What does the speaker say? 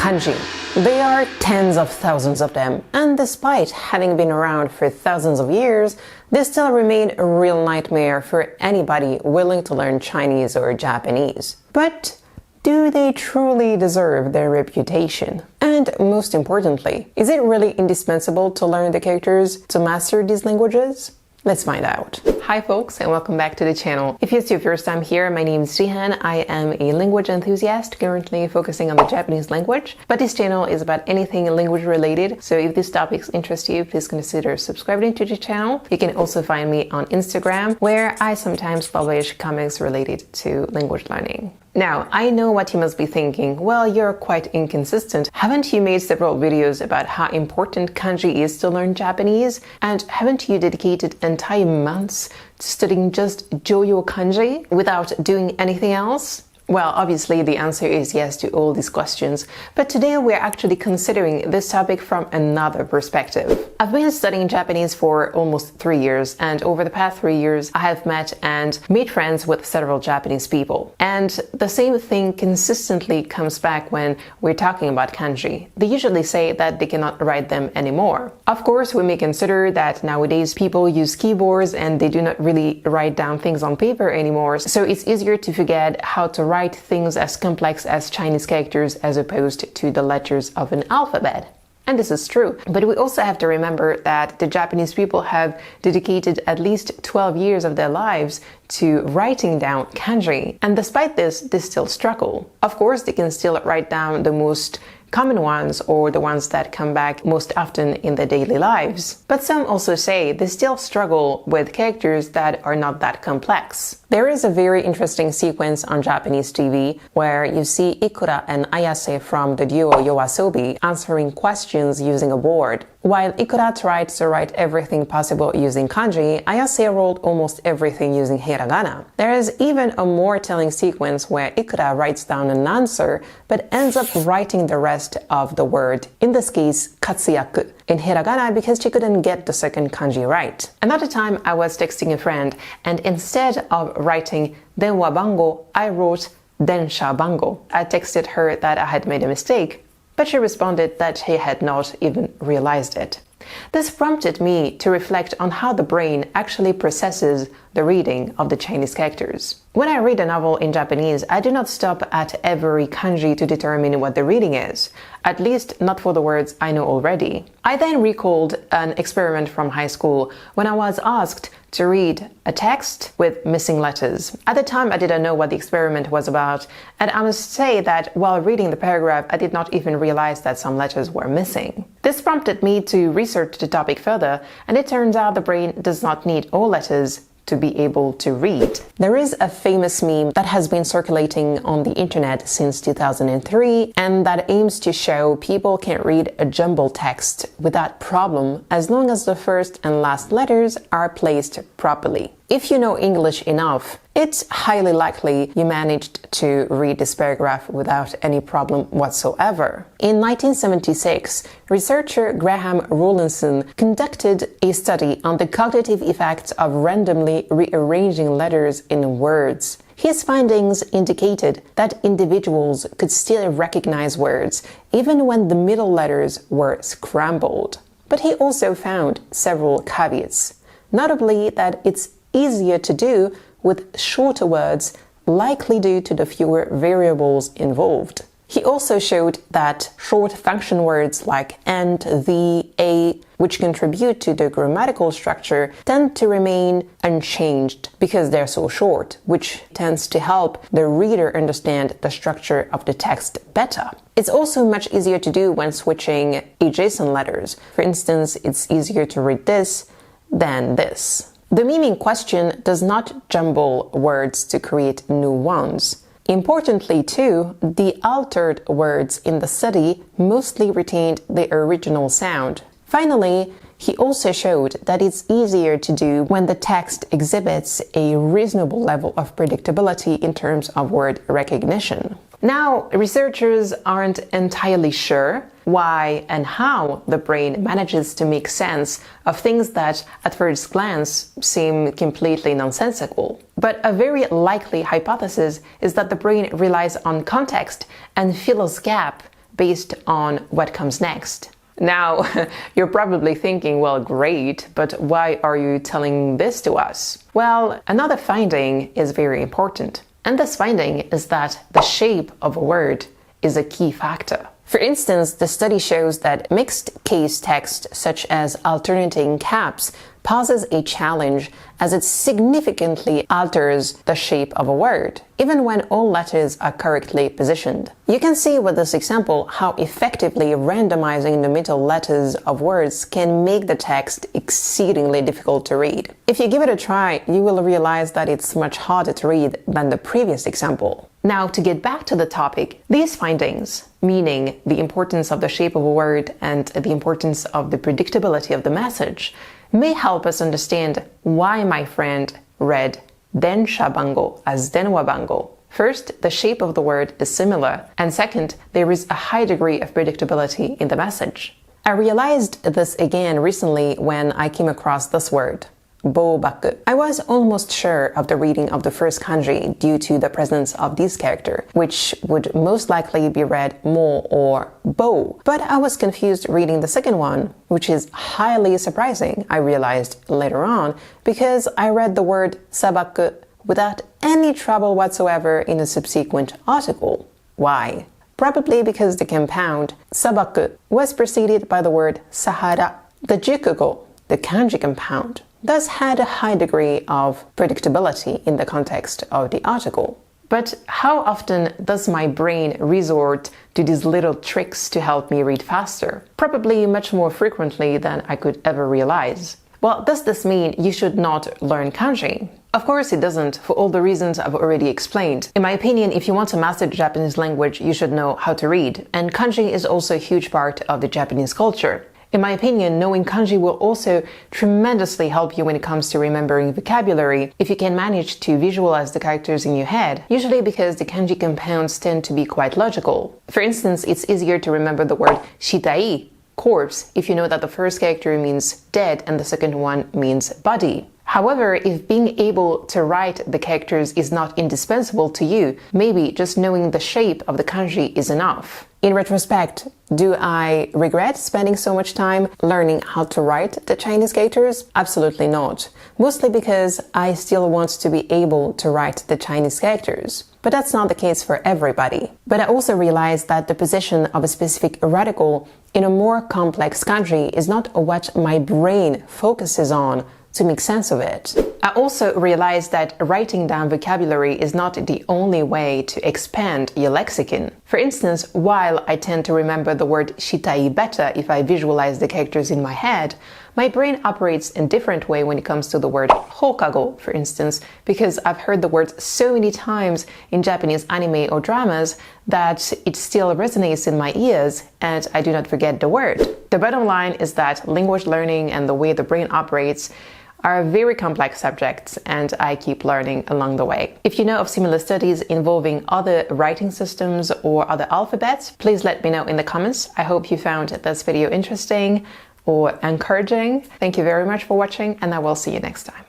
Kanji. There are tens of thousands of them, and despite having been around for thousands of years, they still remain a real nightmare for anybody willing to learn Chinese or Japanese. But do they truly deserve their reputation? And most importantly, is it really indispensable to learn the characters to master these languages? Let's find out. Hi folks, and welcome back to the channel. If it's your first time here, my name is Jihan. I am a language enthusiast currently focusing on the Japanese language, but this channel is about anything language related, so if these topics interest you, please consider subscribing to the channel. You can also find me on Instagram, where I sometimes publish comics related to language learning. Now, I know what you must be thinking. Well, you're quite inconsistent. Haven't you made several videos about how important kanji is to learn Japanese? And haven't you dedicated entire months to studying just Joyo kanji without doing anything else? Well, obviously the answer is yes to all these questions, but today we're actually considering this topic from another perspective. I've been studying Japanese for almost 3 years, and over the past 3 years I have met and made friends with several Japanese people. And the same thing consistently comes back when we're talking about kanji. They usually say that they cannot write them anymore. Of course, we may consider that nowadays people use keyboards and they do not really write down things on paper anymore, so it's easier to forget how to write things as complex as Chinese characters as opposed to the letters of an alphabet. And this is true. But we also have to remember that the Japanese people have dedicated at least 12 years of their lives to writing down kanji. And despite this, they still struggle. Of course, they can still write down the most common ones or the ones that come back most often in their daily lives. But some also say they still struggle with characters that are not that complex. There is a very interesting sequence on Japanese TV where you see Ikura and Ayase from the duo Yoasobi answering questions using a board. While Ikura tried to write everything possible using kanji, Ayase wrote almost everything using hiragana. There is even a more telling sequence where Ikura writes down an answer but ends up writing the rest of the word, in this case katsuyaku, in hiragana because she couldn't get the second kanji right. Another time I was texting a friend, and instead of writing denwa bango, I wrote densha bango. I texted her that I had made a mistake, but she responded that she had not even realized it. This prompted me to reflect on how the brain actually processes the reading of the Chinese characters. When I read a novel in Japanese, I do not stop at every kanji to determine what the reading is, at least not for the words I know already. I then recalled an experiment from high school when I was asked to read a text with missing letters. At the time, I didn't know what the experiment was about, and I must say that while reading the paragraph, I did not even realize that some letters were missing. This prompted me to research the topic further, and it turns out the brain does not need all letters to be able to read. There is a famous meme that has been circulating on the internet since 2003 and that aims to show people can read a jumbled text without problem as long as the first and last letters are placed properly. If you know English enough, it's highly likely you managed to read this paragraph without any problem whatsoever. In 1976, researcher Graham Rawlinson conducted a study on the cognitive effects of randomly rearranging letters in words. His findings indicated that individuals could still recognize words even when the middle letters were scrambled. But he also found several caveats, notably that it's easier to do with shorter words, likely due to the fewer variables involved. He also showed that short function words like and, the, a, which contribute to the grammatical structure, tend to remain unchanged because they're so short, which tends to help the reader understand the structure of the text better. It's also much easier to do when switching adjacent letters. For instance, it's easier to read this than this. The meme in question does not jumble words to create new ones. Importantly too, the altered words in the study mostly retained the original sound. Finally, he also showed that it's easier to do when the text exhibits a reasonable level of predictability in terms of word recognition. Now, researchers aren't entirely sure why and how the brain manages to make sense of things that at first glance seem completely nonsensical. But a very likely hypothesis is that the brain relies on context and fills gaps based on what comes next. Now, you're probably thinking, well, great, but why are you telling this to us? Well, another finding is very important. And this finding is that the shape of a word is a key factor. For instance, the study shows that mixed case text, such as alternating caps, poses a challenge as it significantly alters the shape of a word, even when all letters are correctly positioned. You can see with this example how effectively randomizing the middle letters of words can make the text exceedingly difficult to read. If you give it a try, you will realize that it's much harder to read than the previous example. Now, to get back to the topic, these findings, meaning the importance of the shape of a word and the importance of the predictability of the message, may help us understand why my friend read densha bango as denwa bango. First, the shape of the word is similar, and second, there is a high degree of predictability in the message. I realized this again recently when I came across this word, bobaku. I was almost sure of the reading of the first kanji due to the presence of this character, which would most likely be read mo or bo. But I was confused reading the second one, which is highly surprising, I realized later on, because I read the word sabaku without any trouble whatsoever in the subsequent article. Why? Probably because the compound sabaku was preceded by the word Sahara. The jukugo, the kanji compound, thus had a high degree of predictability in the context of the article. But how often does my brain resort to these little tricks to help me read faster? Probably much more frequently than I could ever realize. Well, does this mean you should not learn kanji? Of course it doesn't, for all the reasons I've already explained. In my opinion, if you want to master the Japanese language, you should know how to read, and kanji is also a huge part of the Japanese culture. In my opinion, knowing kanji will also tremendously help you when it comes to remembering vocabulary if you can manage to visualize the characters in your head, usually because the kanji compounds tend to be quite logical. For instance, it's easier to remember the word shitai, corpse, if you know that the first character means dead and the second one means body. However, if being able to write the characters is not indispensable to you, maybe just knowing the shape of the kanji is enough. In retrospect, do I regret spending so much time learning how to write the Chinese characters? Absolutely not. Mostly because I still want to be able to write the Chinese characters. But that's not the case for everybody. But I also realized that the position of a specific radical in a more complex kanji is not what my brain focuses on to make sense of it. I also realized that writing down vocabulary is not the only way to expand your lexicon. For instance, while I tend to remember the word shitai better if I visualize the characters in my head, my brain operates in a different way when it comes to the word hokago, for instance, because I've heard the word so many times in Japanese anime or dramas that it still resonates in my ears and I do not forget the word. The bottom line is that language learning and the way the brain operates are very complex subjects, and I keep learning along the way. If you know of similar studies involving other writing systems or other alphabets, please let me know in the comments. I hope you found this video interesting or encouraging. Thank you very much for watching, and I will see you next time.